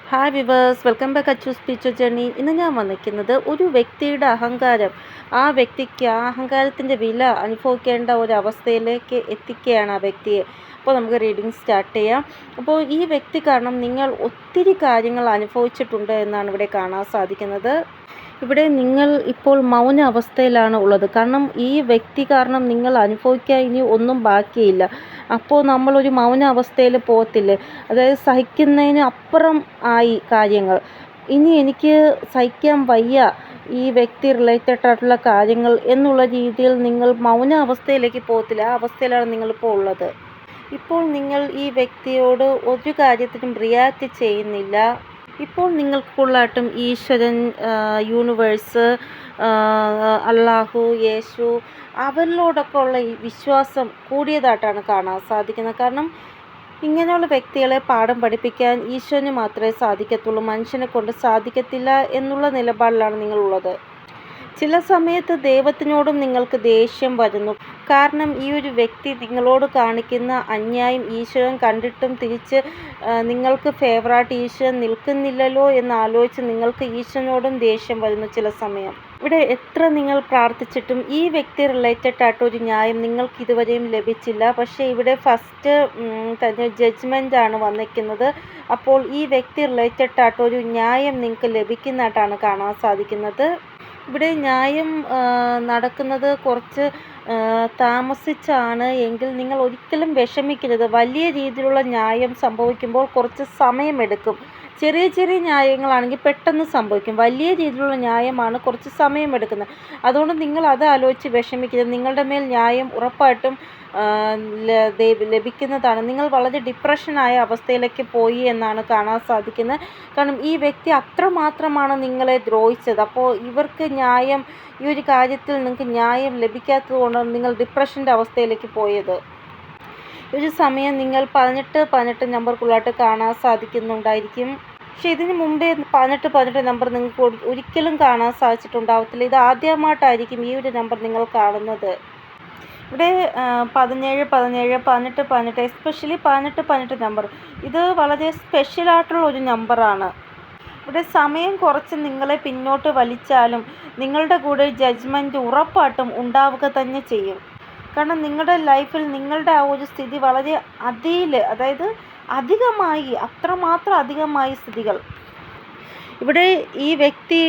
Hi viewers, welcome back Achu speech journey. ഇന്ന് ഞാൻ വന്നിരിക്കുന്നത് ഒരു വ്യക്തിയുടെ അഹങ്കാരം, ആ വ്യക്തിക്ക് ആ അഹങ്കാരത്തിൻ്റെ വില അനുഭവിക്കേണ്ട ഒരു അവസ്ഥയിലേക്ക് എത്തിക്കുകയാണ് ആ വ്യക്തിയെ. അപ്പോൾ നമുക്ക് റീഡിങ് സ്റ്റാർട്ട് ചെയ്യാം. അപ്പോൾ ഈ വ്യക്തി കാരണം നിങ്ങൾ ഒത്തിരി കാര്യങ്ങൾ അനുഭവിച്ചിട്ടുണ്ട് എന്നാണ് ഇവിടെ കാണാൻ സാധിക്കുന്നത്. ഇവിടെ നിങ്ങൾ ഇപ്പോൾ മൗന അവസ്ഥയിലാണ് ഉള്ളത്. കാരണം ഈ വ്യക്തി കാരണം നിങ്ങൾ അനുഭവിക്കാൻ ഇനി ഒന്നും ബാക്കിയില്ല. അപ്പോൾ നമ്മളൊരു മൗന അവസ്ഥയിൽ പോകത്തില്ലേ, അതായത് സഹിക്കുന്നതിന് അപ്പുറം ആയി കാര്യങ്ങൾ. ഇനി എനിക്ക് സഹിക്കാൻ വയ്യ ഈ വ്യക്തി റിലേറ്റഡ് ആയിട്ടുള്ള കാര്യങ്ങൾ എന്നുള്ള രീതിയിൽ നിങ്ങൾ മൗന അവസ്ഥയിലേക്ക് പോകത്തില്ല. ആ അവസ്ഥയിലാണ് നിങ്ങളിപ്പോൾ ഉള്ളത്. ഇപ്പോൾ നിങ്ങൾ ഈ വ്യക്തിയോട് ഒരു കാര്യത്തിനും റിയാക്റ്റ് ചെയ്യുന്നില്ല. ഇപ്പോൾ നിങ്ങൾക്ക് കൂടുതലായിട്ടും ഈശ്വരൻ, യൂണിവേഴ്സ്, അള്ളാഹു, യേശു അവരിലോടൊക്കെ ഉള്ള ഈ വിശ്വാസം കൂടിയതായിട്ടാണ് കാണാൻ സാധിക്കുന്നത്. കാരണം ഇങ്ങനെയുള്ള വ്യക്തികളെ പാഠം പഠിപ്പിക്കാൻ ഈശ്വരന് മാത്രമേ സാധിക്കത്തുള്ളൂ, മനുഷ്യനെ കൊണ്ട് സാധിക്കത്തില്ല എന്നുള്ള നിലപാടിലാണ് നിങ്ങളുള്ളത്. ചില സമയത്ത് ദൈവത്തിനോടും നിങ്ങൾക്ക് ദേഷ്യം വരുന്നു. കാരണം ഈ ഒരു വ്യക്തി നിങ്ങളോട് കാണിക്കുന്ന അന്യായം ഈശ്വരൻ കണ്ടിട്ടും തിരിച്ച് നിങ്ങൾക്ക് ഫേവറായിട്ട് ഈശ്വരൻ നിൽക്കുന്നില്ലല്ലോ എന്നാലോചിച്ച് നിങ്ങൾക്ക് ഈശ്വരനോടും ദേഷ്യം വരുന്നു ചില സമയം. ഇവിടെ എത്ര നിങ്ങൾ പ്രാർത്ഥിച്ചിട്ടും ഈ വ്യക്തി റിലേറ്റഡ് ആയിട്ടൊരു ന്യായം നിങ്ങൾക്ക് ഇതുവരെയും ലഭിച്ചില്ല. പക്ഷേ ഇവിടെ ഫസ്റ്റ് തന്നെ ജഡ്ജ്മെൻ്റ് ആണ് വന്നിരിക്കുന്നത്. അപ്പോൾ ഈ വ്യക്തി റിലേറ്റഡ് ആയിട്ടൊരു ന്യായം നിങ്ങൾക്ക് ലഭിക്കുന്നതായിട്ടാണ് കാണാൻ സാധിക്കുന്നത്. ഇവിടെ ന്യായം നടക്കുന്നത് കുറച്ച് താമസിച്ചാണ് എങ്കിൽ നിങ്ങൾ ഒരിക്കലും വിഷമിക്കരുത്. വലിയ രീതിയിലുള്ള ന്യായം സംഭവിക്കുമ്പോൾ കുറച്ച് സമയമെടുക്കും. ചെറിയ ചെറിയ ന്യായങ്ങളാണെങ്കിൽ പെട്ടെന്ന് സംഭവിക്കും. വലിയ രീതിയിലുള്ള ന്യായമാണ് കുറച്ച് സമയമെടുക്കുന്നത്. അതുകൊണ്ട് നിങ്ങൾ അത് ആലോചിച്ച് വിഷമിക്കരുത്. നിങ്ങളുടെ മേൽ ന്യായം ഉറപ്പായിട്ടും ലഭിക്കുന്നതാണ്. നിങ്ങൾ വളരെ ഡിപ്രഷനായ അവസ്ഥയിലേക്ക് പോയി എന്നാണ് കാണാൻ സാധിക്കുന്നത്. കാരണം ഈ വ്യക്തി അത്രമാത്രമാണ് നിങ്ങളെ ദ്രോഹിച്ചത്. അപ്പോൾ ഇവർക്ക് ന്യായം, ഈ ഒരു കാര്യത്തിൽ നിങ്ങൾക്ക് ന്യായം ലഭിക്കാത്തത് കൊണ്ടാണ് നിങ്ങൾ ഡിപ്രഷൻ്റെ അവസ്ഥയിലേക്ക് പോയത്. ഒരു സമയം നിങ്ങൾ 18 നമ്പർക്കുള്ളതായിട്ട് കാണാൻ സാധിക്കുന്നുണ്ടായിരിക്കും. പക്ഷേ ഇതിന് മുമ്പേ 18 നമ്പർ നിങ്ങൾക്ക് ഒരിക്കലും കാണാൻ സാധിച്ചിട്ടുണ്ടാവത്തില്ല. ഇത് ആദ്യമായിട്ടായിരിക്കും ഈ ഒരു നമ്പർ നിങ്ങൾ കാണുന്നത്. ഇവിടെ 17, 18, എസ്പെഷ്യലി 18 നമ്പർ, ഇത് വളരെ സ്പെഷ്യലായിട്ടുള്ള ഒരു നമ്പറാണ്. ഇവിടെ സമയം കുറച്ച് നിങ്ങളെ പിന്നോട്ട് വലിച്ചാലും നിങ്ങളുടെ കൂടെ ജഡ്ജ്മെൻറ്റ് ഉറപ്പായിട്ടും ഉണ്ടാവുക തന്നെ ചെയ്യും. കാരണം നിങ്ങളുടെ ലൈഫിൽ നിങ്ങളുടെ ആ ഒരു സ്ഥിതി വളരെ അതായത് അധികമായി, അത്രമാത്രം അധികമായി സ്ഥിതികൾ. ഇവിടെ ഈ വ്യക്തി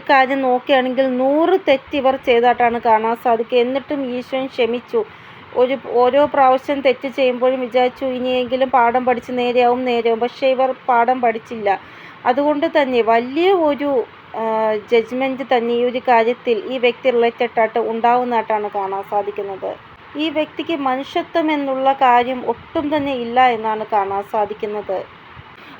കാര്യം നോക്കുകയാണെങ്കിൽ 100 തെറ്റ് ഇവർ ചെയ്തതായിട്ടാണ് കാണാൻ സാധിക്കുക. എന്നിട്ടും ഈശ്വരൻ ക്ഷമിച്ചു. ഓരോ പ്രാവശ്യം തെറ്റ് ചെയ്യുമ്പോഴും വിചാരിച്ചു ഇനിയെങ്കിലും പാഠം പഠിച്ച് നേരെയാവും. പക്ഷേ ഇവർ പാഠം പഠിച്ചില്ല. അതുകൊണ്ട് തന്നെ വലിയ ഒരു ജഡ്ജ്മെൻറ്റ് തന്നെ ഈ ഒരു കാര്യത്തിൽ ഈ വ്യക്തി റിലേറ്റഡ് ആയിട്ട് ഉണ്ടാവുന്നതായിട്ടാണ് കാണാൻ സാധിക്കുന്നത്. ഈ വ്യക്തിക്ക് മനുഷ്യത്വം എന്നുള്ള കാര്യം ഒട്ടും തന്നെ ഇല്ല എന്നാണ് കാണാൻ സാധിക്കുന്നത്.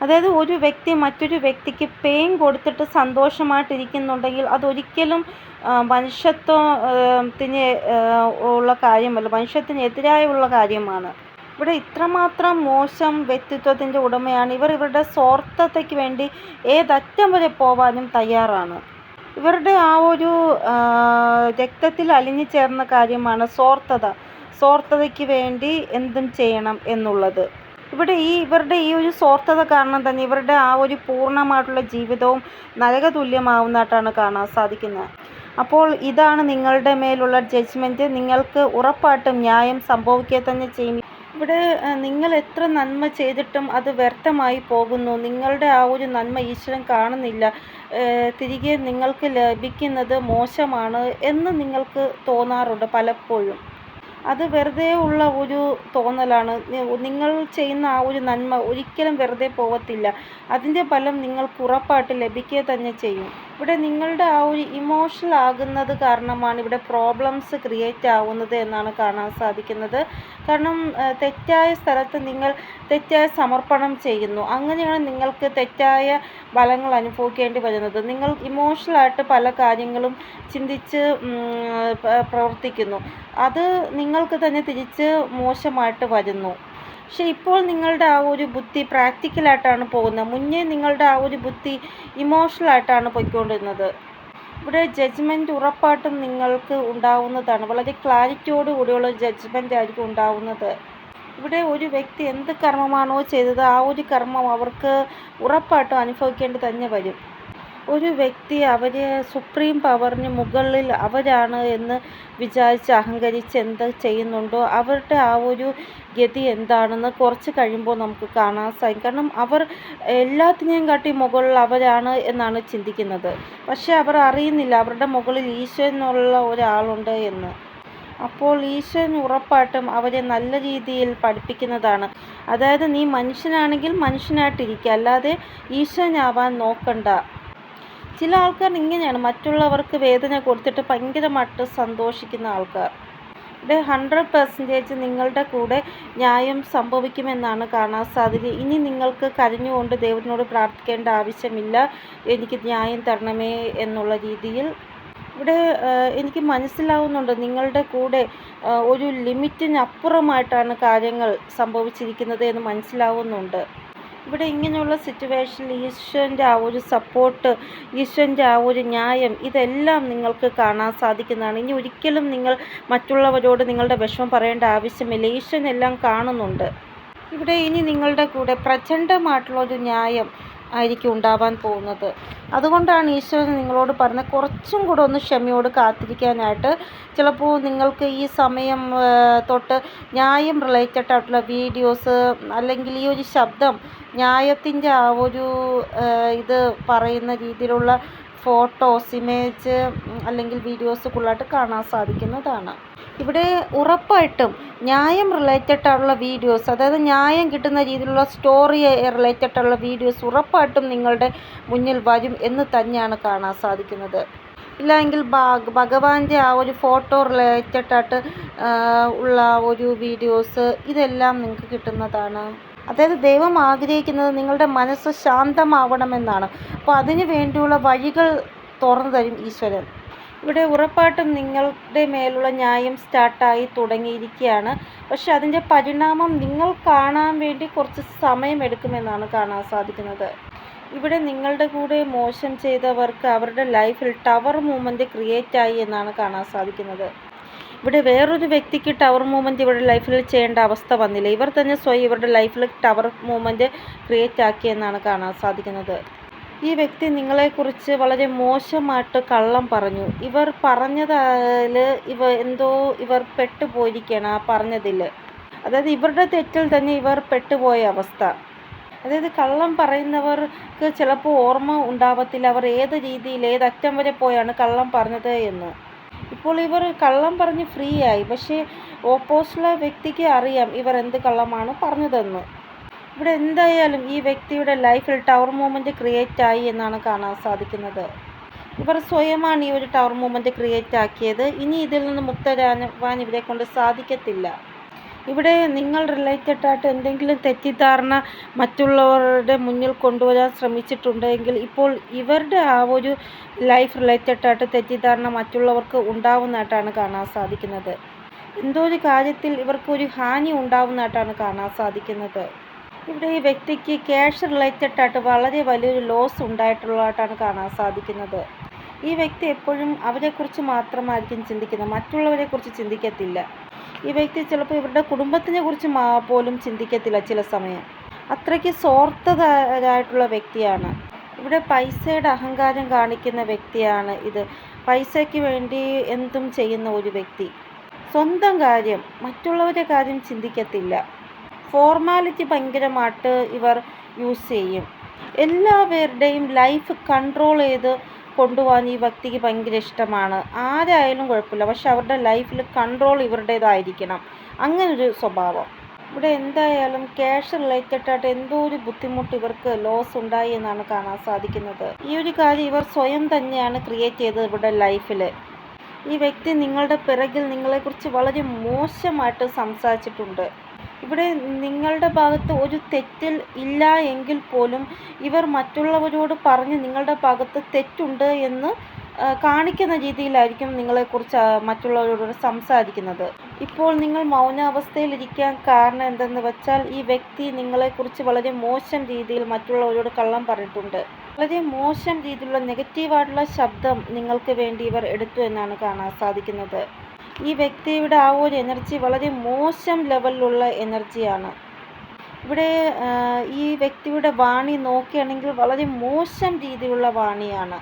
അതായത് ഒരു വ്യക്തി മറ്റൊരു വ്യക്തിക്ക് പെയിൻ കൊടുത്തിട്ട് സന്തോഷമായിട്ടിരിക്കുന്നുണ്ടെങ്കിൽ അതൊരിക്കലും മനുഷ്യത്വത്തിന് ഉള്ള കാര്യമല്ല, മനുഷ്യത്തിനെതിരായുള്ള കാര്യമാണ്. ഇവിടെ ഇത്രമാത്രം മോശം വ്യക്തിത്വത്തിൻ്റെ ഉടമയാണ് ഇവർ. ഇവരുടെ സ്വാർത്ഥതയ്ക്ക് വേണ്ടി ഏതറ്റം വരെ പോവാനും തയ്യാറാണ്. ഇവരുടെ ആ ഒരു രക്തത്തിൽ അലിഞ്ഞു ചേർന്ന കാര്യമാണ് സ്വാർത്ഥതയ്ക്ക് വേണ്ടി എന്തും ചെയ്യണം എന്നുള്ളത്. ഇവിടെ ഇവരുടെ ഈ ഒരു സ്വാർത്ഥത കാരണം തന്നെ ഇവരുടെ ആ ഒരു പൂർണ്ണമായിട്ടുള്ള ജീവിതവും നരകതുല്യമാവുന്നതായിട്ടാണ് കാണാൻ സാധിക്കുന്നത്. അപ്പോൾ ഇതാണ് നിങ്ങളുടെ മേലുള്ള ജഡ്ജ്മെൻറ്റ്. നിങ്ങൾക്ക് ഉറപ്പായിട്ടും ന്യായം സംഭവിക്കുക തന്നെ ചെയ്യും. ഇവിടെ നിങ്ങൾ എത്ര നന്മ ചെയ്തിട്ടും അത് വ്യർത്ഥമായി പോകുന്നു. നിങ്ങളുടെ ആ ഒരു നന്മ ഈശ്വരൻ കാണുന്നില്ല. തിരികെ നിങ്ങൾക്ക് ലഭിക്കുന്നത് മോശമാണ് എന്ന് നിങ്ങൾക്ക് തോന്നാറുണ്ട് പലപ്പോഴും. അത് വെറുതെ ഉള്ള ഒരു തോന്നലാണ്. നിങ്ങൾ ചെയ്യുന്ന ആ ഒരു നന്മ ഒരിക്കലും വെറുതെ പോകത്തില്ല. അതിൻ്റെ ഫലം നിങ്ങൾക്ക് ഉറപ്പായിട്ട് ലഭിക്കുക തന്നെ ചെയ്യും. ഇവിടെ നിങ്ങളുടെ ആ ഒരു ഇമോഷണൽ ആകുന്നത് കാരണമാണ് ഇവിടെ പ്രോബ്ലംസ് ക്രിയേറ്റ് ആവുന്നത് എന്നാണ് കാണാൻ സാധിക്കുന്നത്. കാരണം തെറ്റായ സ്ഥലത്ത് നിങ്ങൾ തെറ്റായ സമർപ്പണം ചെയ്യുന്നു. അങ്ങനെയാണ് നിങ്ങൾക്ക് തെറ്റായ ഫലങ്ങൾ അനുഭവിക്കേണ്ടി വരുന്നത്. നിങ്ങൾ ഇമോഷണലായിട്ട് പല കാര്യങ്ങളും ചിന്തിച്ച് പ്രവർത്തിക്കുന്നു. അത് നിങ്ങൾക്ക് തന്നെ തിരിച്ച് മോശമായിട്ട് വരുന്നു. പക്ഷേ ഇപ്പോൾ നിങ്ങളുടെ ആ ഒരു ബുദ്ധി പ്രാക്ടിക്കലായിട്ടാണ് പോകുന്നത്. മുന്നേ നിങ്ങളുടെ ആ ഒരു ബുദ്ധി ഇമോഷണലായിട്ടാണ് പോയിക്കൊണ്ടിരുന്നത്. ഇവിടെ ജഡ്ജ്മെൻറ്റ് ഉറപ്പായിട്ടും നിങ്ങൾക്ക് ഉണ്ടാവുന്നതാണ്. വളരെ ക്ലാരിറ്റിയോട് കൂടിയുള്ള ജഡ്ജ്മെൻ്റ് ആയിരിക്കും ഉണ്ടാവുന്നത്. ഇവിടെ ഒരു വ്യക്തി എന്ത് കർമ്മമാണോ ചെയ്തത് ആ ഒരു കർമ്മം അവർക്ക് ഉറപ്പായിട്ടും അനുഭവിക്കേണ്ടി തന്നെ വരും. ഒരു വ്യക്തി അവരെ സുപ്രീം പവറിന് മുകളിൽ അവരാണ് എന്ന് വിചാരിച്ച് അഹങ്കരിച്ച് എന്ത് ചെയ്യുന്നുണ്ടോ അവരുടെ ആ ഒരു ഗതി എന്താണെന്ന് കുറച്ച് കഴിയുമ്പോൾ നമുക്ക് കാണാൻ സാധിക്കും. കാരണം അവർ എല്ലാത്തിനെയും കാട്ടി മുകളിൽ അവരാണ് എന്നാണ് ചിന്തിക്കുന്നത്. പക്ഷെ അവർ അറിയുന്നില്ല അവരുടെ മുകളിൽ ഈശ്വരൻ എന്നുള്ള ഒരാളുണ്ട് എന്ന്. അപ്പോൾ ഈശ്വരൻ ഉറപ്പായിട്ടും അവരെ നല്ല രീതിയിൽ പഠിപ്പിക്കുന്നതാണ്. അതായത് നീ മനുഷ്യനാണെങ്കിൽ മനുഷ്യനായിട്ടിരിക്കുക, അല്ലാതെ ഈശ്വരനാവാൻ നോക്കണ്ട. ചില ആൾക്കാർ ഇങ്ങനെയാണ്, മറ്റുള്ളവർക്ക് വേദന കൊടുത്തിട്ട് ഭയങ്കരമായിട്ട് സന്തോഷിക്കുന്ന ആൾക്കാർ. ഇവിടെ 100% നിങ്ങളുടെ കൂടെ ന്യായം സംഭവിക്കുമെന്നാണ് കാണാൻ സാധിക്കുക. ഇനി നിങ്ങൾക്ക് കരഞ്ഞുകൊണ്ട് ദൈവത്തിനോട് പ്രാർത്ഥിക്കേണ്ട ആവശ്യമില്ല, എനിക്ക് ന്യായം തരണമേ എന്നുള്ള രീതിയിൽ. ഇവിടെ എനിക്ക് മനസ്സിലാവുന്നുണ്ട് നിങ്ങളുടെ കൂടെ ഒരു ലിമിറ്റിനപ്പുറമായിട്ടാണ് കാര്യങ്ങൾ സംഭവിച്ചിരിക്കുന്നത് എന്ന് മനസ്സിലാവുന്നുണ്ട്. ഇവിടെ ഇങ്ങനെയുള്ള സിറ്റുവേഷനിൽ ഈശ്വരൻ്റെ ആ ഒരു സപ്പോർട്ട്, ഈശ്വരൻ്റെ ആ ഒരു ന്യായം, ഇതെല്ലാം നിങ്ങൾക്ക് കാണാൻ സാധിക്കുന്നതാണ്. ഇനി ഒരിക്കലും നിങ്ങൾ മറ്റുള്ളവരോട് നിങ്ങളുടെ വിഷമം പറയേണ്ട ആവശ്യമില്ല, ഈശ്വരൻ എല്ലാം കാണുന്നുണ്ട്. ഇവിടെ ഇനി നിങ്ങളുടെ കൂടെ പ്രചണ്ഡമായിട്ടുള്ളൊരു ന്യായം ആയിരിക്കും ഉണ്ടാവാൻ പോകുന്നത്. അതുകൊണ്ടാണ് ഈശ്വരൻ നിങ്ങളോട് പറഞ്ഞത് കുറച്ചും കൂടെ ഒന്ന് ക്ഷമയോട് കാത്തിരിക്കാനായിട്ട്. ചിലപ്പോൾ നിങ്ങൾക്ക് ഈ സമയം തൊട്ട് ന്യായം റിലേറ്റഡ് ആയിട്ടുള്ള വീഡിയോസ്, അല്ലെങ്കിൽ ഈ ഒരു ശബ്ദം ന്യായത്തിൻ്റെ ആ ഒരു ഇത് പറയുന്ന രീതിയിലുള്ള ഫോട്ടോസ്, ഇമേജ് അല്ലെങ്കിൽ വീഡിയോസ് കൂടുതലായിട്ട് കാണാൻ സാധിക്കുന്നതാണ്. ഇവിടെ ഉറപ്പായിട്ടും ന്യായം റിലേറ്റഡ് ആയിട്ടുള്ള വീഡിയോസ്, അതായത് ന്യായം കിട്ടുന്ന രീതിയിലുള്ള സ്റ്റോറി റിലേറ്റഡ് ആയിട്ടുള്ള വീഡിയോസ് ഉറപ്പായിട്ടും നിങ്ങളുടെ മുന്നിൽ വരും എന്ന് തന്നെയാണ് കാണാൻ സാധിക്കുന്നത്. ഇല്ലെങ്കിൽ ഭഗവാന്റെ ആ ഒരു ഫോട്ടോ റിലേറ്റഡ് ആയിട്ട് ഉള്ള ഒരു വീഡിയോസ്, ഇതെല്ലാം നിങ്ങൾക്ക് കിട്ടുന്നതാണ്. അതായത് ദൈവം ആഗ്രഹിക്കുന്നത് നിങ്ങളുടെ മനസ്സ് ശാന്തമാവണമെന്നാണ്. അപ്പോൾ അതിനു വേണ്ടിയുള്ള വഴികൾ തുറന്നു തരും ഈശ്വരൻ. ഇവിടെ ഉറപ്പായിട്ടും നിങ്ങളുടെ മേലുള്ള ന്യായം സ്റ്റാർട്ടായി തുടങ്ങിയിരിക്കുകയാണ്. പക്ഷെ അതിൻ്റെ പരിണാമം നിങ്ങൾ കാണാൻ വേണ്ടി കുറച്ച് സമയമെടുക്കുമെന്നാണ് കാണാൻ സാധിക്കുന്നത്. ഇവിടെ നിങ്ങളുടെ കൂടെ മോശം ചെയ്തവർക്ക് അവരുടെ ലൈഫിൽ ടവർ മൂവ്മെൻറ്റ് ക്രിയേറ്റ് ആയി എന്നാണ് കാണാൻ സാധിക്കുന്നത്. ഇവിടെ വേറൊരു വ്യക്തിക്ക് ടവർ മൂവ്മെൻറ്റ് ഇവരുടെ ലൈഫിൽ ചെയ്യേണ്ട അവസ്ഥ വന്നില്ല. ഇവർ തന്നെ സ്വയം ഇവരുടെ ലൈഫിൽ ടവർ മൂവ്മെൻറ്റ് ക്രിയേറ്റ് ആക്കിയെന്നാണ് കാണാൻ സാധിക്കുന്നത്. ഈ വ്യക്തി നിങ്ങളെക്കുറിച്ച് വളരെ മോശമായിട്ട് കള്ളം പറഞ്ഞു. ഇവർ പറഞ്ഞതിൽ ഇവർ പെട്ടുപോയിരിക്കുകയാണ് ആ പറഞ്ഞതിൽ. അതായത് ഇവരുടെ തെറ്റിൽ തന്നെ ഇവർ പെട്ടുപോയ അവസ്ഥ. അതായത് കള്ളം പറയുന്നവർക്ക് ചിലപ്പോൾ ഓർമ്മ ഉണ്ടാവത്തില്ല അവർ ഏത് രീതിയിൽ ഏതറ്റം വരെ പോയാണ് കള്ളം പറഞ്ഞത് എന്ന്. ഇപ്പോൾ ഇവർ കള്ളം പറഞ്ഞ് ഫ്രീ ആയി. പക്ഷേ ഓപ്പോസിറ്റുള്ള വ്യക്തിക്ക് അറിയാം ഇവർ എന്ത് കള്ളമാണ് പറഞ്ഞതെന്ന്. ഇവിടെ എന്തായാലും ഈ വ്യക്തിയുടെ ലൈഫിൽ ടവർ മൂവ്മെൻറ്റ് ക്രിയേറ്റ് ആയി എന്നാണ് കാണാൻ സാധിക്കുന്നത്. ഇവർ സ്വയമാണ് ഈ ഒരു ടവർ മൂവ്മെൻറ്റ് ക്രിയേറ്റ് ആക്കിയത്. ഇനി ഇതിൽ നിന്ന് മുക്തരാവാൻ ഇവരെ കൊണ്ട് സാധിക്കത്തില്ല. ഇവിടെ നിങ്ങൾ റിലേറ്റഡ് ആയിട്ട് എന്തെങ്കിലും തെറ്റിദ്ധാരണ മറ്റുള്ളവരുടെ മുന്നിൽ കൊണ്ടുവരാൻ ശ്രമിച്ചിട്ടുണ്ടെങ്കിൽ ഇപ്പോൾ ഇവരുടെ ആ ഒരു ലൈഫ് റിലേറ്റഡ് ആയിട്ട് തെറ്റിദ്ധാരണ മറ്റുള്ളവർക്ക് ഉണ്ടാവുന്നതായിട്ടാണ് കാണാൻ സാധിക്കുന്നത്. എന്തോ ഒരു കാര്യത്തിൽ ഇവർക്ക് ഒരു ഹാനി ഉണ്ടാവുന്നതായിട്ടാണ് കാണാൻ സാധിക്കുന്നത്. ഇവിടെ ഈ വ്യക്തിക്ക് ക്യാഷ് റിലേറ്റഡ് ആയിട്ട് വളരെ വലിയൊരു ലോസ് ഉണ്ടായിട്ടുള്ളതായിട്ടാണ് കാണാൻ സാധിക്കുന്നത്. ഈ വ്യക്തി എപ്പോഴും അവരെക്കുറിച്ച് മാത്രമായിരിക്കും ചിന്തിക്കുന്നത്, മറ്റുള്ളവരെക്കുറിച്ച് ചിന്തിക്കത്തില്ല. ഈ വ്യക്തി ചിലപ്പോൾ ഇവരുടെ കുടുംബത്തിനെ കുറിച്ച് പോലും ചിന്തിക്കത്തില്ല ചില സമയം. അത്രയ്ക്ക് സ്വാർത്ഥരായിട്ടുള്ള വ്യക്തിയാണ്. ഇവിടെ പൈസയുടെ അഹങ്കാരം കാണിക്കുന്ന വ്യക്തിയാണ് ഇത്. പൈസയ്ക്ക് വേണ്ടി എന്തും ചെയ്യുന്ന ഒരു വ്യക്തി. സ്വന്തം കാര്യം, മറ്റുള്ളവരുടെ കാര്യം ചിന്തിക്കത്തില്ല. ഫോർമാലിറ്റി ഭയങ്കരമായിട്ട് ഇവർ യൂസ് ചെയ്യും. എല്ലാവരുടെയും ലൈഫ് കൺട്രോൾ ചെയ്ത് കൊണ്ടുപോകാൻ ഈ വ്യക്തിക്ക് ഭയങ്കര ഇഷ്ടമാണ്. ആരായാലും കുഴപ്പമില്ല, പക്ഷെ അവരുടെ ലൈഫിൽ കൺട്രോൾ ഇവരുടേതായിരിക്കണം, അങ്ങനൊരു സ്വഭാവം. ഇവിടെ എന്തായാലും ക്യാഷ് റിലേറ്റഡ് ആയിട്ട് എന്തോ ഒരു ബുദ്ധിമുട്ട് ഇവർക്ക് ലോസ് ഉണ്ടായി എന്നാണ് കാണാൻ സാധിക്കുന്നത്. ഈ ഒരു കാര്യം ഇവർ സ്വയം തന്നെയാണ് ക്രിയേറ്റ് ചെയ്തത് ഇവരുടെ ലൈഫിൽ. ഈ വ്യക്തി നിങ്ങളുടെ പിറകിൽ നിങ്ങളെക്കുറിച്ച് വളരെ മോശമായിട്ട് സംസാരിച്ചിട്ടുണ്ട്. ഇവിടെ നിങ്ങളുടെ ഭാഗത്ത് ഒരു തെറ്റിൽ ഇല്ല എങ്കിൽ പോലും ഇവർ മറ്റുള്ളവരോട് പറഞ്ഞ് നിങ്ങളുടെ ഭാഗത്ത് തെറ്റുണ്ട് എന്ന് കാണിക്കുന്ന രീതിയിലായിരിക്കും നിങ്ങളെക്കുറിച്ച് മറ്റുള്ളവരോട് സംസാരിക്കുന്നത്. ഇപ്പോൾ നിങ്ങൾ മൗനാവസ്ഥയിലിരിക്കാൻ കാരണം എന്തെന്ന് വെച്ചാൽ ഈ വ്യക്തി നിങ്ങളെക്കുറിച്ച് വളരെ മോശം രീതിയിൽ മറ്റുള്ളവരോട് കള്ളം പറഞ്ഞിട്ടുണ്ട്. വളരെ മോശം രീതിയിലുള്ള നെഗറ്റീവായിട്ടുള്ള ശബ്ദം നിങ്ങൾക്ക് വേണ്ടി ഇവർ എടുത്തു എന്നാണ് കാണാൻ സാധിക്കുന്നത്. ഈ വ്യക്തിയുടെ ആ ഒരു എനർജി വളരെ മോശം ലെവലിലുള്ള എനർജിയാണ്. ഇവിടെ ഈ വ്യക്തിയുടെ വാണി നോക്കുകയാണെങ്കിൽ വളരെ മോശം രീതിയിലുള്ള വാണിയാണ്.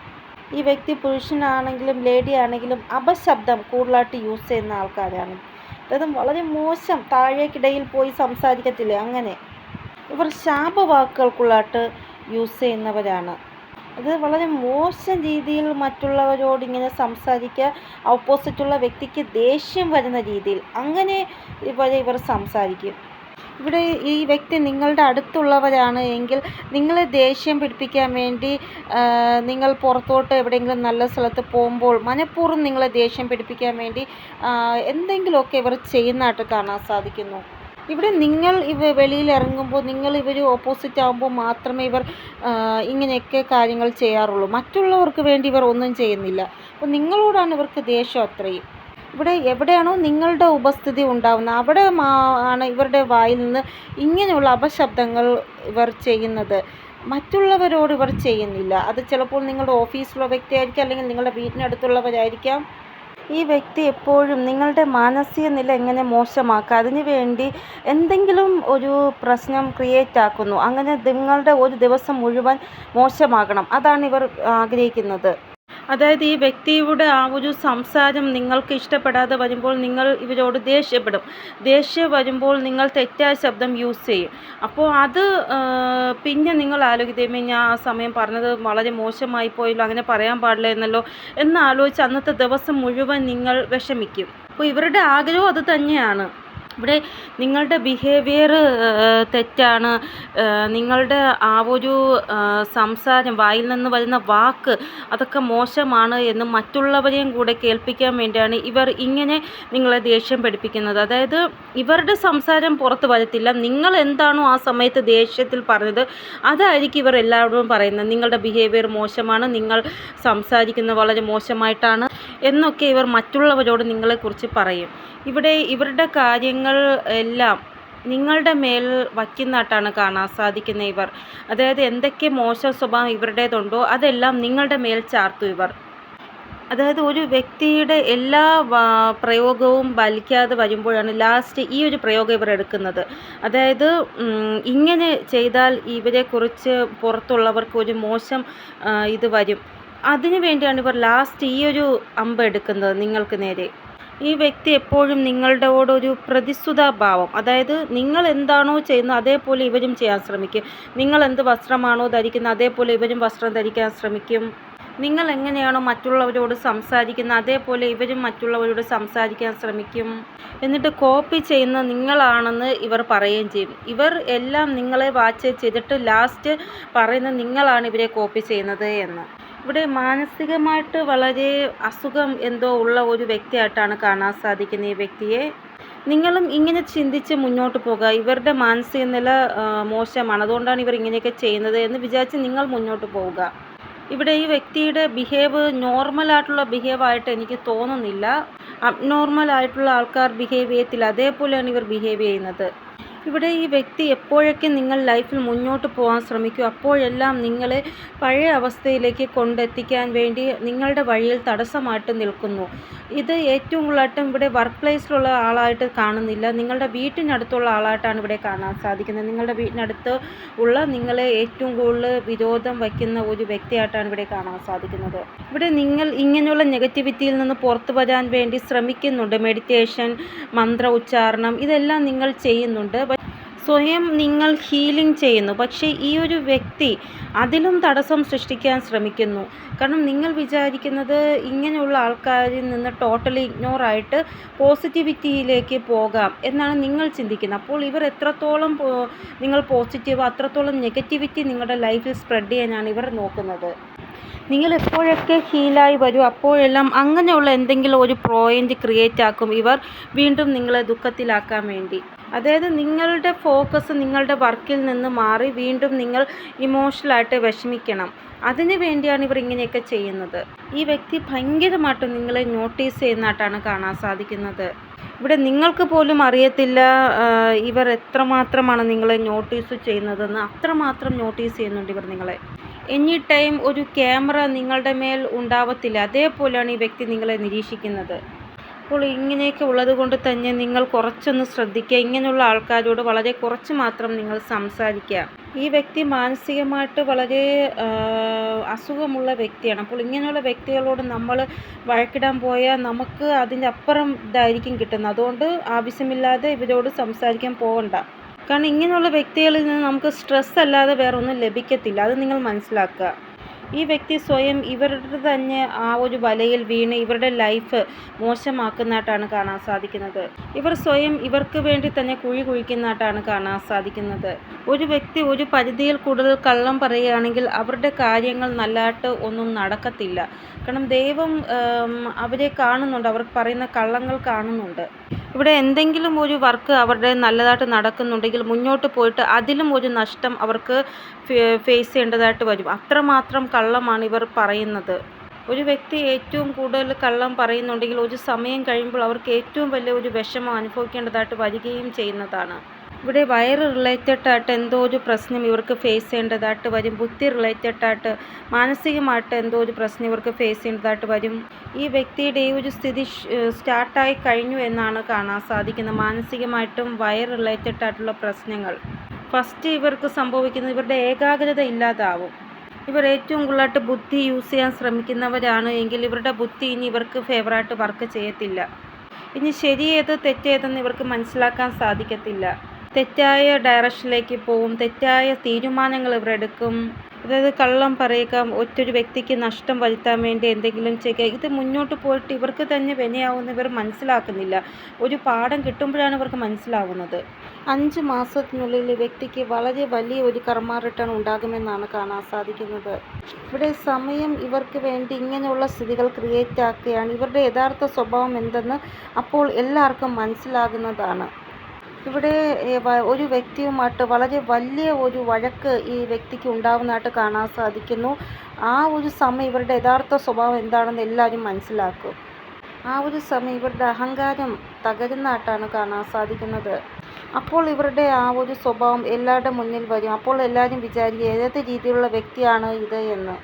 ഈ വ്യക്തി പുരുഷനാണെങ്കിലും ലേഡി ആണെങ്കിലും അപശബ്ദം കൂടുതലായിട്ട് യൂസ് ചെയ്യുന്ന ആൾക്കാരാണ്. അതായത് വളരെ മോശം, താഴേക്കിടയിൽ പോയി സംസാരിക്കത്തില്ലേ, അങ്ങനെ. ഇവർ ശാപവാക്കുകൾക്കുള്ളതായിട്ട് യൂസ് ചെയ്യുന്നവരാണ്. അത് വളരെ മോശം രീതിയിൽ മറ്റുള്ളവരോട് ഇങ്ങനെ സംസാരിക്കുക, ഓപ്പോസിറ്റുള്ള വ്യക്തിക്ക് ദേഷ്യം വരുന്ന രീതിയിൽ അങ്ങനെ ഇവർ സംസാരിക്കും. ഇവിടെ ഈ വ്യക്തി നിങ്ങളുടെ അടുത്തുള്ളവരാണ് എങ്കിൽ നിങ്ങളെ ദേഷ്യം പിടിപ്പിക്കാൻ വേണ്ടി നിങ്ങൾ പുറത്തോട്ട് എവിടെയെങ്കിലും നല്ല സ്ഥലത്ത് പോകുമ്പോൾ മനഃപൂർവ്വം നിങ്ങളെ ദേഷ്യം പിടിപ്പിക്കാൻ വേണ്ടി എന്തെങ്കിലുമൊക്കെ ഇവർ ചെയ്യുന്നതായിട്ട് കാണാൻ സാധിക്കുന്നു. ഇവിടെ നിങ്ങൾ വെളിയിൽ ഇറങ്ങുമ്പോൾ ഇവർ ഓപ്പോസിറ്റ് ആകുമ്പോൾ മാത്രമേ ഇവർ ഇങ്ങനെയൊക്കെ കാര്യങ്ങൾ ചെയ്യാറുള്ളൂ. മറ്റുള്ളവർക്ക് വേണ്ടി ഇവർ ഒന്നും ചെയ്യുന്നില്ല. അപ്പോൾ നിങ്ങളോടാണ് ഇവർക്ക് ദേഷ്യം അത്രയും. ഇവിടെ എവിടെയാണോ നിങ്ങളുടെ ഉപസ്ഥിതി ഉണ്ടാകുന്നത് അവിടെ ആണ് ഇവരുടെ വായിൽ നിന്ന് ഇങ്ങനെയുള്ള അപശബ്ദങ്ങൾ ഇവർ ചെയ്യുന്നത്. മറ്റുള്ളവരോട് ഇവർ ചെയ്യുന്നില്ല. അത് ചിലപ്പോൾ നിങ്ങളുടെ ഓഫീസിലുള്ള വ്യക്തിയായിരിക്കാം, അല്ലെങ്കിൽ നിങ്ങളുടെ വീടിനടുത്തുള്ളവരായിരിക്കാം. ഈ വ്യക്തി എപ്പോഴും നിങ്ങളുടെ മാനസിക നില എങ്ങനെ മോശമാക്കുക, അതിനു വേണ്ടി എന്തെങ്കിലും ഒരു പ്രശ്നം ക്രിയേറ്റ് ആക്കുന്നു. അങ്ങനെ നിങ്ങളുടെ ഒരു ദിവസം മുഴുവൻ മോശമാകണം, അതാണ് ഇവർ ആഗ്രഹിക്കുന്നത്. അതായത് ഈ വ്യക്തിയുടെ ആ ഒരു സംസാരം നിങ്ങൾക്ക് ഇഷ്ടപ്പെടാതെ വരുമ്പോൾ നിങ്ങൾ ഇവരോട് ദേഷ്യപ്പെടും. ദേഷ്യം വരുമ്പോൾ നിങ്ങൾ തെറ്റായ ശബ്ദം യൂസ് ചെയ്യും. അപ്പോൾ അത് പിന്നെ നിങ്ങൾ ആലോചിക്കുമേ, ഞാൻ ആ സമയം പറഞ്ഞത് വളരെ മോശമായി പോയല്ലോ, അങ്ങനെ പറയാൻ പാടില്ല എന്നല്ലോ എന്നാലോചിച്ച് അന്നത്തെ ദിവസം മുഴുവൻ നിങ്ങൾ വിഷമിക്കും. അപ്പോൾ ഇവരുടെ ആഗ്രഹം അത് തന്നെയാണ്. ഇവിടെ നിങ്ങളുടെ ബിഹേവിയർ തെറ്റാണ്, നിങ്ങളുടെ ആ ഒരു സംസാരം, വായിൽ നിന്ന് വരുന്ന വാക്ക് അതൊക്കെ മോശമാണ് എന്ന് മറ്റുള്ളവരെയും കൂടെ കേൾപ്പിക്കാൻ വേണ്ടിയാണ് ഇവർ ഇങ്ങനെ നിങ്ങളെ ദേഷ്യം പഠിപ്പിക്കുന്നത്. അതായത് ഇവരുടെ സംസാരം പുറത്ത് വരത്തില്ല, നിങ്ങൾ എന്താണോ ആ സമയത്ത് ദേഷ്യത്തിൽ പറഞ്ഞത് അതായിരിക്കും ഇവർ എല്ലാവരോടും പറയുന്നത്. നിങ്ങളുടെ ബിഹേവിയർ മോശമാണ്, നിങ്ങൾ സംസാരിക്കുന്നത് വളരെ മോശമായിട്ടാണ് എന്നൊക്കെ ഇവർ മറ്റുള്ളവരോട് നിങ്ങളെക്കുറിച്ച് പറയും. ഇവിടെ ഇവരുടെ കാര്യങ്ങൾ എല്ലാം നിങ്ങളുടെ മേൽ വയ്ക്കുന്നതായിട്ടാണ് കാണാൻ സാധിക്കുന്നത് ഇവർ. അതായത് എന്തൊക്കെ മോശം സ്വഭാവം ഇവരുടേതുണ്ടോ അതെല്ലാം നിങ്ങളുടെ മേൽ ചാർത്തും ഇവർ. അതായത് ഒരു വ്യക്തിയുടെ എല്ലാ പ്രയോഗവും ഫലിക്കാതെ വരുമ്പോഴാണ് ലാസ്റ്റ് ഈ ഒരു പ്രയോഗം ഇവർ എടുക്കുന്നത്. അതായത് ഇങ്ങനെ ചെയ്താൽ ഇവരെക്കുറിച്ച് പുറത്തുള്ളവർക്ക് ഒരു മോശം ഇത് വരും, അതിനു വേണ്ടിയാണ് ഇവർ ലാസ്റ്റ് ഈ ഒരു അമ്പ് എടുക്കുന്നത് നിങ്ങൾക്ക് നേരെ. ഈ വ്യക്തി എപ്പോഴും നിങ്ങളുടെയോടൊരു പ്രതിസുതാഭാവം, അതായത് നിങ്ങൾ എന്താണോ ചെയ്യുന്നത് അതേപോലെ ഇവരും ചെയ്യാൻ ശ്രമിക്കും. നിങ്ങൾ എന്ത് വസ്ത്രമാണോ ധരിക്കുന്നത് അതേപോലെ ഇവരും വസ്ത്രം ധരിക്കാൻ ശ്രമിക്കും. നിങ്ങൾ എങ്ങനെയാണോ മറ്റുള്ളവരോട് സംസാരിക്കുന്നത് അതേപോലെ ഇവരും മറ്റുള്ളവരോട് സംസാരിക്കാൻ ശ്രമിക്കും. എന്നിട്ട് കോപ്പി ചെയ്യുന്ന നിങ്ങളാണെന്ന് ഇവർ പറയുകയും ചെയ്യും. ഇവർ എല്ലാം നിങ്ങളെ വാച്ച് ചെയ്തിട്ട് ലാസ്റ്റ് പറയുന്നത് നിങ്ങളാണ് ഇവരെ കോപ്പി ചെയ്യുന്നത് എന്ന്. ഇവിടെ മാനസികമായിട്ട് വളരെ അസുഖം എന്തോ ഉള്ള ഒരു വ്യക്തിയായിട്ടാണ് കാണാൻ സാധിക്കുന്നത് ഈ വ്യക്തിയെ. നിങ്ങളും ഇങ്ങനെ ചിന്തിച്ച് മുന്നോട്ട് പോകുക. ഇവരുടെ മാനസിക നില മോശമാണ്, അതുകൊണ്ടാണ് ഇവർ ഇങ്ങനെയൊക്കെ ചെയ്യുന്നത് എന്ന് വിചാരിച്ച് നിങ്ങൾ മുന്നോട്ട് പോവുക. ഇവിടെ ഈ വ്യക്തിയുടെ ബിഹേവ് നോർമലായിട്ടുള്ള ബിഹേവായിട്ട് എനിക്ക് തോന്നുന്നില്ല. അബ്നോർമലായിട്ടുള്ള ആൾക്കാർ ബിഹേവ് ചെയ്യത്തില്ല, അതേപോലെയാണ് ഇവർ ബിഹേവ് ചെയ്യുന്നത്. ഇവിടെ ഈ വ്യക്തി എപ്പോഴൊക്കെ നിങ്ങൾ ലൈഫിൽ മുന്നോട്ട് പോകാൻ ശ്രമിക്കും അപ്പോഴെല്ലാം നിങ്ങളെ പഴയ അവസ്ഥയിലേക്ക് കൊണ്ടെത്തിക്കാൻ വേണ്ടി നിങ്ങളുടെ വഴിയിൽ തടസ്സമായിട്ട് നിൽക്കുന്നു. ഇത് ഏറ്റവും കൂടുതലായിട്ടും ഇവിടെ വർക്ക് പ്ലേസിലുള്ള ആളായിട്ട് കാണുന്നില്ല, നിങ്ങളുടെ വീട്ടിനടുത്തുള്ള ആളായിട്ടാണ് ഇവിടെ കാണാൻ സാധിക്കുന്നത്. നിങ്ങളുടെ വീട്ടിനടുത്ത് ഉള്ള നിങ്ങളെ ഏറ്റവും കൂടുതൽ വിരോധം വയ്ക്കുന്ന ഒരു വ്യക്തിയായിട്ടാണ് ഇവിടെ കാണാൻ സാധിക്കുന്നത്. ഇവിടെ നിങ്ങൾ ഇങ്ങനെയുള്ള നെഗറ്റിവിറ്റിയിൽ നിന്ന് പുറത്തു വരാൻ വേണ്ടി ശ്രമിക്കുന്നുണ്ട്. മെഡിറ്റേഷൻ, മന്ത്ര ഉച്ചാരണം ഇതെല്ലാം നിങ്ങൾ ചെയ്യുന്നുണ്ട്. സ്വയം നിങ്ങൾ ഹീലിംഗ് ചെയ്യുന്നു. പക്ഷേ ഈ ഒരു വ്യക്തി അതിലും തടസ്സം സൃഷ്ടിക്കാൻ ശ്രമിക്കുന്നു. കാരണം നിങ്ങൾ വിചാരിക്കുന്നത് ഇങ്ങനെയുള്ള ആൾക്കാരിൽ നിന്ന് ടോട്ടലി ഇഗ്നോറായിട്ട് പോസിറ്റിവിറ്റിയിലേക്ക് പോകാം എന്നാണ് നിങ്ങൾ ചിന്തിക്കുന്നത്. അപ്പോൾ ഇവർ എത്രത്തോളം നിങ്ങൾ പോസിറ്റീവ് അത്രത്തോളം നെഗറ്റിവിറ്റി നിങ്ങളുടെ ലൈഫിൽ സ്പ്രെഡ് ചെയ്യാനാണ് ഇവർ നോക്കുന്നത്. നിങ്ങൾ എപ്പോഴൊക്കെ ഹീലായി വരും അപ്പോഴെല്ലാം അങ്ങനെയുള്ള എന്തെങ്കിലും ഒരു പോയിൻ്റ് ക്രിയേറ്റ് ആക്കും ഇവർ വീണ്ടും നിങ്ങളെ ദുഃഖത്തിലാക്കാൻ വേണ്ടി. അതായത് നിങ്ങളുടെ ഫോക്കസ് നിങ്ങളുടെ വർക്കിൽ നിന്ന് മാറി വീണ്ടും നിങ്ങൾ ഇമോഷണലായിട്ട് വിഷമിക്കണം. അതിനു വേണ്ടിയാണ് ഇവർ ഇങ്ങനെയൊക്കെ ചെയ്യുന്നത്. ഈ വ്യക്തി ഭയങ്കരമായിട്ട് നിങ്ങളെ നോട്ടീസ് ചെയ്യുന്നതായിട്ടാണ് കാണാൻ സാധിക്കുന്നത്. ഇവിടെ നിങ്ങൾക്ക് പോലും അറിയത്തില്ല ഇവർ എത്രമാത്രമാണ് നിങ്ങളെ നോട്ടീസ് ചെയ്യുന്നതെന്ന്. അത്രമാത്രം നോട്ടീസ് ചെയ്യുന്നുണ്ട് ഇവർ നിങ്ങളെ. എനി ടൈം ഒരു ക്യാമറ നിങ്ങളുടെ മേൽ ഉണ്ടാവത്തില്ല, അതേപോലെയാണ് ഈ വ്യക്തി നിങ്ങളെ നിരീക്ഷിക്കുന്നത്. അപ്പോൾ ഇങ്ങനെയൊക്കെ ഉള്ളത് കൊണ്ട് തന്നെ നിങ്ങൾ കുറച്ചൊന്ന് ശ്രദ്ധിക്കുക. ഇങ്ങനെയുള്ള ആൾക്കാരോട് വളരെ കുറച്ച് മാത്രം നിങ്ങൾ സംസാരിക്കുക. ഈ വ്യക്തി മാനസികമായിട്ട് വളരെ അസുഖമുള്ള വ്യക്തിയാണ്. അപ്പോൾ ഇങ്ങനെയുള്ള വ്യക്തികളോട് നമ്മൾ വഴക്കിടാൻ പോയാൽ നമുക്ക് അതിൻ്റെ അപ്പുറം ഇതായിരിക്കും കിട്ടുന്നത്. അതുകൊണ്ട് ആവശ്യമില്ലാതെ ഇവരോട് സംസാരിക്കാൻ പോകണ്ട. കാരണം ഇങ്ങനെയുള്ള വ്യക്തികളിൽ നിന്ന് നമുക്ക് സ്ട്രെസ് അല്ലാതെ വേറൊന്നും ലഭിക്കത്തില്ല. അത് നിങ്ങൾ മനസ്സിലാക്കുക. ഈ വ്യക്തി സ്വയം ഇവരുടെ തന്നെ ആ ഒരു വലയിൽ വീണ് ഇവരുടെ ലൈഫ് മോശമാക്കുന്നതായിട്ടാണ് കാണാൻ സാധിക്കുന്നത്. ഇവർ സ്വയം ഇവർക്ക് വേണ്ടി തന്നെ കുഴി കുഴിക്കുന്നതായിട്ടാണ് കാണാൻ സാധിക്കുന്നത്. ഒരു വ്യക്തി ഒരു പരിധിയിൽ കൂടുതൽ കള്ളം പറയുകയാണെങ്കിൽ അവരുടെ കാര്യങ്ങൾ നല്ലതായിട്ട് ഒന്നും നടക്കത്തില്ല. കാരണം ദൈവം അവരെ കാണുന്നുണ്ട്, അവർ പറയുന്ന കള്ളങ്ങൾ കാണുന്നുണ്ട്. ഇവിടെ എന്തെങ്കിലും ഒരു വർക്ക് അവരുടെ നല്ലതായിട്ട് നടക്കുന്നുണ്ടെങ്കിൽ മുന്നോട്ട് പോയിട്ട് അതിലും ഒരു നഷ്ടം അവർക്ക് ഫേസ് ചെയ്യേണ്ടതായിട്ട് വരും. അത്രമാത്രം കള്ളമാണ് ഇവർ പറയുന്നത്. ഒരു വ്യക്തി ഏറ്റവും കൂടുതൽ കള്ളം പറയുന്നുണ്ടെങ്കിൽ ഒരു സമയം കഴിയുമ്പോൾ അവർക്ക് ഏറ്റവും വലിയ ഒരു വിഷമം അനുഭവിക്കേണ്ടതായിട്ട് വരികയും ചെയ്യുന്നതാണ്. ഇവിടെ വയറ് റിലേറ്റഡായിട്ട് എന്തോ ഒരു പ്രശ്നം ഇവർക്ക് ഫേസ് ചെയ്യേണ്ടതായിട്ട് വരും. ബുദ്ധി റിലേറ്റഡായിട്ട് മാനസികമായിട്ട് എന്തോ ഒരു പ്രശ്നം ഇവർക്ക് ഫേസ് ചെയ്യേണ്ടതായിട്ട് വരും. ഈ വ്യക്തിയുടെ ഈ ഒരു സ്ഥിതി സ്റ്റാർട്ടായി കഴിഞ്ഞു എന്നാണ് കാണാൻ സാധിക്കുന്നത്. മാനസികമായിട്ടും വയറ് റിലേറ്റഡായിട്ടുള്ള പ്രശ്നങ്ങൾ ഫസ്റ്റ് ഇവർക്ക് സംഭവിക്കുന്നത് ഇവരുടെ ഏകാഗ്രത ഇല്ലാതാവും. ഇവർ ഏറ്റവും കൂടുതലായിട്ട് ബുദ്ധി യൂസ് ചെയ്യാൻ ശ്രമിക്കുന്നവരാണ് എങ്കിൽ ഇവരുടെ ബുദ്ധി ഇനി ഇവർക്ക് ഫേവറായിട്ട് വർക്ക് ചെയ്യത്തില്ല. ഇനി ശരിയേത് തെറ്റേതെന്ന് ഇവർക്ക് മനസ്സിലാക്കാൻ സാധിക്കത്തില്ല. തെറ്റായ ഡയറക്ഷനിലേക്ക് പോവും. തെറ്റായ തീരുമാനങ്ങൾ ഇവർ എടുക്കും. അതായത് കള്ളം പറയുക, ഒറ്റൊരു വ്യക്തിക്ക് നഷ്ടം വരുത്താൻ വേണ്ടി എന്തെങ്കിലും ചെയ്യുക. ഇത് മുന്നോട്ട് പോയിട്ട് ഇവർക്ക് തന്നെ വിനയാവുന്ന ഇവർ മനസ്സിലാക്കുന്നില്ല. ഒരു പാഠം കിട്ടുമ്പോഴാണ് ഇവർക്ക് മനസ്സിലാവുന്നത്. 5 മാസത്തിനുള്ളിൽ വ്യക്തിക്ക് വളരെ വലിയ ഒരു കർമ്മ റിട്ടേൺ ഉണ്ടാകുമെന്നാണ് കാണാൻ സാധിക്കുന്നത്. ഇവിടെ സമയം ഇവർക്ക് വേണ്ടി ഇങ്ങനെയുള്ള സ്ഥിതികൾ ക്രിയേറ്റ് ആക്കുകയാണ്. ഇവരുടെ യഥാർത്ഥ സ്വഭാവം എന്തെന്ന് അപ്പോൾ എല്ലാവർക്കും മനസ്സിലാകുന്നതാണ്. ഇവിടെ ഒരു വ്യക്തിയുമായിട്ട് വളരെ വലിയ ഒരു വഴക്ക് ഈ വ്യക്തിക്ക് ഉണ്ടാവുന്നതായിട്ട് കാണാൻ സാധിക്കുന്നു. ആ ഒരു സമയം ഇവരുടെ യഥാർത്ഥ സ്വഭാവം എന്താണെന്ന് എല്ലാവരും മനസ്സിലാക്കും. ആ ഒരു സമയം ഇവരുടെ അഹങ്കാരം തകരുന്നതായിട്ടാണ് കാണാൻ സാധിക്കുന്നത്. അപ്പോൾ ഇവരുടെ ആ ഒരു സ്വഭാവം എല്ലാവരുടെ മുന്നിൽ വരും. അപ്പോൾ എല്ലാവരും വിചാരിക്കും ഏത് രീതിയിലുള്ള വ്യക്തിയാണ് ഇത് എന്ന്.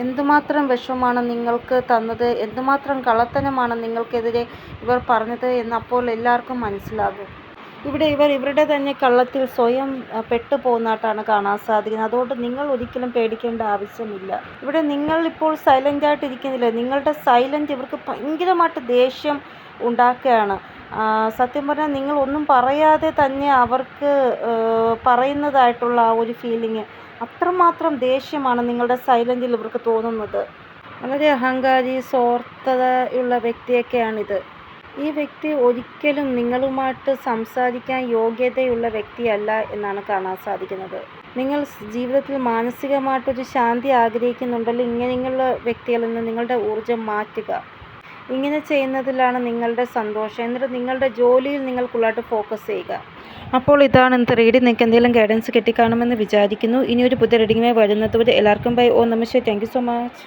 എന്തുമാത്രം വിഷമമാണ് നിങ്ങൾക്ക് തന്നത്, എന്തുമാത്രം കള്ളത്തനമാണ് നിങ്ങൾക്കെതിരെ ഇവർ പറഞ്ഞത് എന്ന് അപ്പോൾ എല്ലാവർക്കും മനസ്സിലാകും. ഇവിടെ ഇവരുടെ തന്നെ കള്ളത്തിൽ സ്വയം പെട്ടുപോകുന്നതായിട്ടാണ് കാണാൻ സാധിക്കുന്നത്. അതുകൊണ്ട് നിങ്ങൾ ഒരിക്കലും പേടിക്കേണ്ട ആവശ്യമില്ല. ഇവിടെ നിങ്ങൾ ഇപ്പോൾ സൈലൻ്റ് ആയിട്ടിരിക്കുന്നില്ല. നിങ്ങളുടെ സൈലൻ്റ് ഇവർക്ക് ഭയങ്കരമായിട്ട് ദേഷ്യം ഉണ്ടാക്കുകയാണ്. സത്യം പറഞ്ഞാൽ നിങ്ങൾ ഒന്നും പറയാതെ തന്നെ അവർക്ക് പറയുന്നതായിട്ടുള്ള ആ ഒരു ഫീലിങ്, അത്രമാത്രം ദേഷ്യമാണ് നിങ്ങളുടെ സൈലൻറ്റിൽ ഇവർക്ക് തോന്നുന്നത്. വളരെ അഹങ്കാരി, സ്വാർത്ഥതയുള്ള വ്യക്തിയൊക്കെയാണിത്. ഈ വ്യക്തി ഒരിക്കലും നിങ്ങളുമായിട്ട് സംസാരിക്കാൻ യോഗ്യതയുള്ള വ്യക്തിയല്ല എന്നാണ് കാണാൻ സാധിക്കുന്നത്. നിങ്ങൾ ജീവിതത്തിൽ മാനസികമായിട്ടൊരു ശാന്തി ആഗ്രഹിക്കുന്നുണ്ടല്ലോ, ഇങ്ങനെയുള്ള വ്യക്തികളിൽ നിന്ന് നിങ്ങളുടെ ഊർജ്ജം മാറ്റുക. ഇങ്ങനെ ചെയ്യുന്നതിലാണ് നിങ്ങളുടെ സന്തോഷം. എന്നിട്ട് നിങ്ങളുടെ ജോലിയിൽ നിങ്ങൾ കൂടുതലായിട്ട് ഫോക്കസ് ചെയ്യുക. അപ്പോൾ ഇതാണ് ഇന്നത്തെ റീഡിംഗ്. നിങ്ങൾക്ക് എന്തെങ്കിലും ഗൈഡൻസ് കിട്ടിക്കാണുമെന്ന് വിചാരിക്കുന്നു. ഇനിയൊരു പുതിയ റീഡിങ്ങുമായി വരുന്നതുവരെ എല്ലാവർക്കും ബൈ. ഓം നമഃ ശിവായ. Thank you so much.